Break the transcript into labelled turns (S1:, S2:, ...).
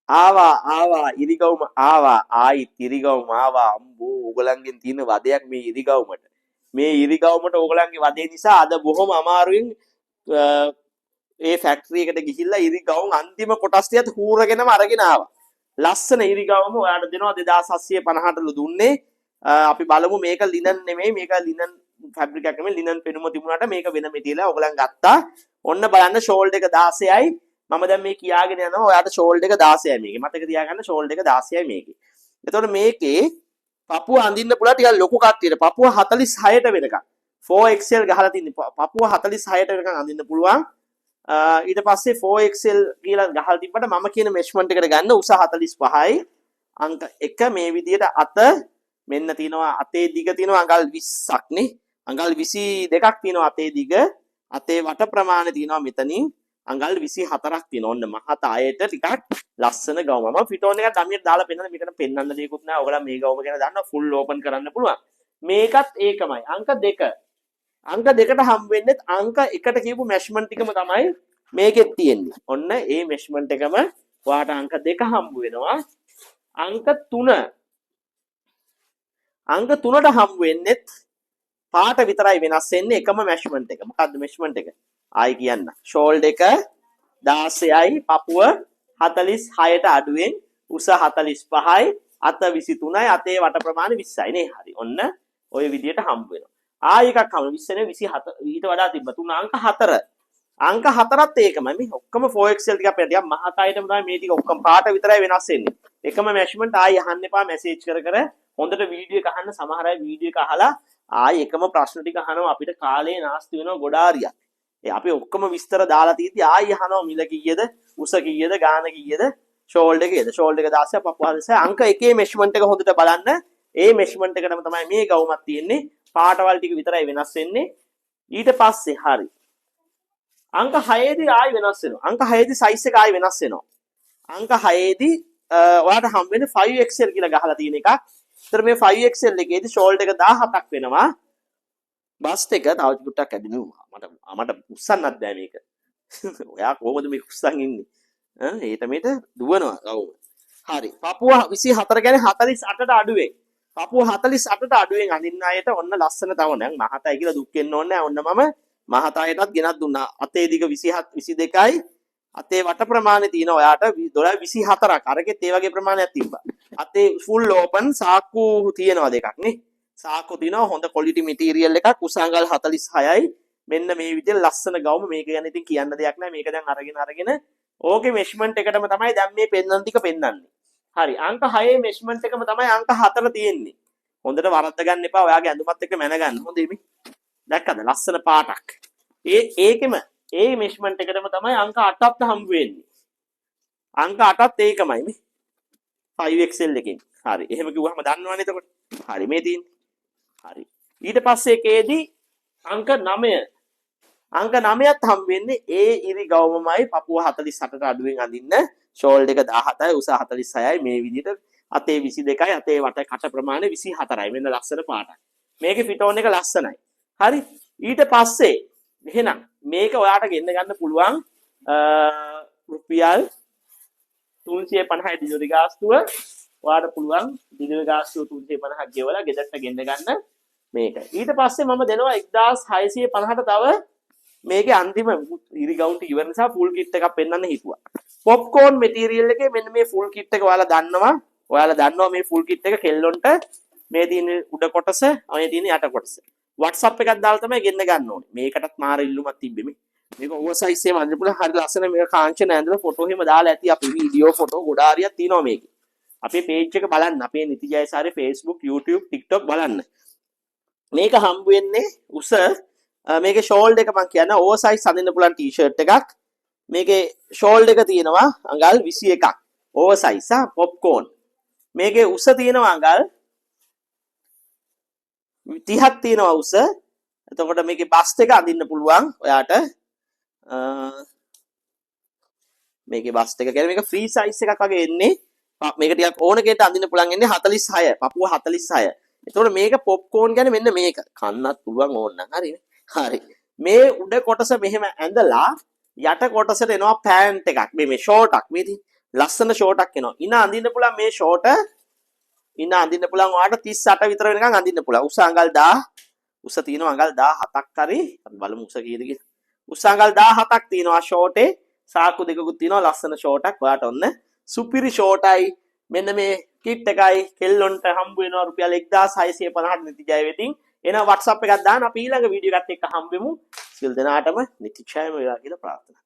S1: ආවා ඉරිගවුම ආවා ආයිත් ඉරිගවුම ආවා අම්බෝ ඕගලන්ගෙන් තියෙන වදයක් මේ ඉරිගවුමට මේ ඉරිගවුමට ඕගලන්ගේ වදේ නිසා අද බොහොම අමාරුවෙන් ඒ ෆැක්ටරි එකට ගිහිල්ලා ඉරිගවුම් අන්තිම කොටස් ටිකත් හූරගෙනම අරගෙන ආවා ලස්සන ඉරිගවුම ඔයාලට දෙනවා 2750ටලු දුන්නේ අපි බලමු මේක ලිනන් නෙමෙයි මේක ලිනන් ෆැබ්‍රික් එකක් නෙමෙයි ලිනන් පෙනුම තිබුණාට මේක වෙන මෙටීරියල් ඕගලන් ගත්තා ඔන්න බලන්න ෂෝල්ඩර් එක 16යි මම දැන් මේ කියාගෙන යනවා ඔයාට ෂෝල්ඩර් එක 16යි මේකේ මතක තියාගන්න ෂෝල්ඩර් එක 16යි මේකේ එතකොට මේකේ පපුව අඳින්න පුළුවන් ටිකක් ලොකු කට්ටියට පපුව 46ට වෙනකන් 4XL ගහලා තින්නේ පපුව 46ට වෙනකන් අඳින්න පුළුවන් ඊට පස්සේ 4XL කියලා ගහලා තිබ්බට මම කියන මෙෂර්මන්ට් එකට ගන්න උස 45යි අංක 1 මේ විදියට අත මෙන්න තියෙනවා අතේ දිග තියෙනවා අඟල් 20ක් නේ අඟල් 22ක් තියෙනවා අතේ දිග අතේ වට ප්‍රමාණය තියෙනවා මෙතනින් අඟල් 24ක් තියෙනවා ඔන්න මහත ආයෙට ටිකක් ලස්සන ගවම මම ෆිටෝන් එකක් දමියට දාලා පෙන්නන්න මේකට පෙන්නන්න දෙයක්වත් නැහැ ඔයගොල්ලෝ මේ ගවම ගැන දන්නවා ෆුල් ඕපන් කරන්න පුළුවන් මේකත් ඒකමයි අංක 2 අංක 2ට හම් වෙන්නේ අංක 1ට කියපු මෙෂර්මන්ට් එකම තමයි මේකෙත් තියෙන්නේ ඔන්න ඒ මෙෂර්මන්ට් එකම ඔයාට අංක 2 හම්බ වෙනවා අංක 3 අංක 3ට හම් වෙන්නේ පාට විතරයි වෙනස් වෙන්නේ එකම මෙෂර්මන්ට් එක. මොකද්ද මෙෂර්මන්ට් එක? ආයි කියන්න. ෂෝල්ඩර් එක 16යි පපුව 46ට අඩුවෙන් උස 45යි අත 23යි අතේ වට ප්‍රමාණය 20යි නේ. හරි. ඔන්න ওই විදියට හම්බ වෙනවා. ආයි එකක් හම්බ 20 නේ 24 ඊට වඩා තිබ්බ. තුන අංක 4. අංක 4ත් ඒකමයි. මේ ඔක්කොම 4XL ටිකක් අපිට ටිකක් මහතයිටම තමයි මේ ටික ඔක්කොම පාට විතරයි වෙනස් වෙන්නේ. එකම මෙෂර්මන්ට් ආයි අහන්න එපා මැසේජ් කර හොඳට වීඩියෝ එක අහන්න සමහර අය වීඩියෝ එක අහලා ආයි එකම ප්‍රශ්න ටික අහනවා අපිට කාලේ නාස්ති වෙනවා ගොඩාරියක්. ඒ අපි ඔක්කොම විස්තර දාලා තියෙද්දි ආයි අහනවා මිල කීයද උස කීයද ගාන කීයද ෂෝල්ඩර් කීයද ෂෝල්ඩර් එක 16 පපුව 46 අංක 1 මෙෂර්මන්ට් එක හොඳට බලන්න. ඒ මෙෂර්මන්ට් එකටම තමයි මේ ගවුමක් තියෙන්නේ. පාටවල් ටික විතරයි වෙනස් වෙන්නේ. ඊට පස්සේ හරි. අංක 6 දී ආයි වෙනස් වෙනවා. අංක 6 දී සයිස් එක ආයි වෙනස් වෙනවා. අංක 6 දී ඔයාලට හම් වෙන්නේ 5XL කියලා ගහලා තියෙන එකක්. ඒතර මේ 5XL එකේදී ෂෝල්ඩර් එක 17ක් වෙනවා. බස්ට් එක තව ටිකක් ඇදිනවා. මට උස්සන්නත් බෑ මේක. ඔයා කොහොමද මේ උස්සන් ඉන්නේ? ඒට මේට දුවනවා ගවුම. හරි. පපුව 24 කියන්නේ 48ට අඩුවෙන්. පපුව 48ට අඩුවෙන් අඳින්න අයට ඔන්න ලස්සන තව නෑ. මහතයි කියලා දුක් වෙන්න ඕනේ නෑ. ඔන්න මම මහතයටත් ගෙනත් දුන්නා. අතේ දිග 27 22යි. අතේ වට ප්‍රමාණය තියෙනවා ඔයාට 12 24ක්. අරකෙත් ඒ වගේ ප්‍රමාණයක් තිබ්බා. අතේ ෆුල් ඕපන් සාක්කු තියෙනවා දෙකක් නේ. සාක්කු තියෙනවා හොඳ ක්වොලිටි මැටීරියල් එකක් උසංගල් 46යි. මෙන්න මේ විදිහට ලස්සන ගවුම මේක ගැන ඉතින් කියන්න දෙයක් නැහැ. මේක දැන් අරගෙන ඕකේ මෙෂර්මන්ට් එකටම තමයි දැන් මේ පෙන්නන ටික පෙන්නන්නේ. හරි. අංක 6 මෙෂර්මන්ට් එකම තමයි අංක 4 තියෙන්නේ. හොඳට වරද්ද ගන්න එපා. ඔයාගේ ඇඳුමත් එක්ක මැන ගන්න. හොඳයි මේ. දැක්කද? ලස්සන පාටක්. ඒකෙම ඒ මෙෂර්මන්ට් එකටම තමයි අංක 8ත් හම්බ වෙන්නේ. අංක 8ත් ඒකමයි මේ. 5XL එකෙන්. හරි. එහෙම කිව්වහම දන්නවනේ එතකොට. හරි මේ තියෙන්නේ. හරි. ඊට පස්සේ එකේදී අංක 9. අංක 9ත් හම් වෙන්නේ ඒ ඉරි ගවුමමයි පපුව 48ට අඩුවෙන් අඳින්න ෂෝල්ඩර් එක 17යි උස 46යි මේ විදිහට අතේ 22යි අතේ වට කට ප්‍රමාණය 24යි මෙන්න ලස්සන පාටක්. මේකේ ෆිටෝන් එක ලස්සනයි. හරි. ඊට පස්සේ එහෙනම් මේක ඔයාට ගෙන්න ගන්න පුළුවන් රුපියල් 350යි ඩිලිවරි ගාස්තුව ඔයාට පුළුවන් ඩිලිවරි ගාස්තුව 350ක් ගෙවලා ගෙදරට ගෙන්න ගන්න මේක. ඊට පස්සේ මම දෙනවා 1650ට තව මේකේ අන්තිම ඉරි ගවුන්ට් ඉවර නිසා ෆුල් කිට් එකක් පෙන්වන්න හිතුවා. පොප්කෝර්න් මැටීරියල් එකේ මෙන්න මේ ෆුල් කිට් එක ඔයාලා දන්නවා මේ ෆුල් කිට් එක කෙල්ලොන්ට මේ තියෙන උඩ කොටස මේ තියෙන යට කොටස. WhatsApp එකක් දාලා තමයි ගෙන්න ගන්න ඕනේ. මේකටත් මාර ඉල්ලුමක් තිබ්බේ මේ. මේක ඕවර් සයිස් එකේ මන්ද පුළුවන් හරි ලස්සන මේක කාංචන ඇඳලා ෆොටෝ එහෙම දාලා ඇති අපි වීඩියෝ ෆොටෝ ගොඩාරියක් තියෙනවා මේකේ. අපේ page එක බලන්න. අපේ නිතිජයසාරේ Facebook, YouTube, TikTok බලන්න. මේක හම්බ වෙන්නේ උස මේකේ ෂෝල්ඩර් එක මම කියන්නේ ඕවර් සයිස් අඳින්න පුළුවන් ටී-ෂර්ට් එකක්. මේකේ ෂෝල්ඩර් එක තියෙනවා අඟල් 21ක්. Over size පොප්කෝර්න්. මේකේ උස තියෙනවා අඟල් 30ක් තියෙනවා උස. එතකොට මේකේ බස්ට් එක අඳින්න පුළුවන් ඔයාට. මේකේ බස්ට් එක කියන්නේ මේක ෆ්‍රී සයිස් එකක් වගේ එන්නේ. මේක ටිකක් ඕන කෙනෙක්ට අඳින්න පුළුවන් එන්නේ 46. පපුව 46. එතකොට මේක පොප්කෝර්න් කියන්නේ මෙන්න මේක. කන්නත් පුළුවන් ඕන නම් හරිනේ. හරි. මේ උඩ කොටස මෙහෙම ඇඳලා යට කොටසට එනවා පෑන්ට් එකක්. මේ ෂෝටක් මේ ලස්සන ෂෝට් එකක් එනවා. ඉන අඳින්න පුළුවන් මේ ෂෝට ඉන අඳින්න පුළුවන් ඔයාලට 38 විතර වෙනකන් අඳින්න පුළුවන්. උස අඟල් 1000 උස තියෙනවා අඟල් 17ක් හරි බලමු උස කීයද කියලා. උස අඟල් 17ක් තියෙනවා ෂෝටේ. සාකු දෙකකුත් තියෙනවා ලස්සන ෂෝට් එකක්. ඔයාලට ඔන්න සුපිරි ෂෝටයි මෙන්න මේ කිට් එකයි කෙල්ලොන්ට හම්බ වෙනවා රුපියල් 1650ක් නිති ජය වෙතින්. එන WhatsApp එකක් දාන්න අපි ඊළඟ වීඩියෝ එකත් එක්ක හම්බෙමු. සියලු දෙනාටම නිති ජයම වේවා කියලා ප්‍රාර්ථනා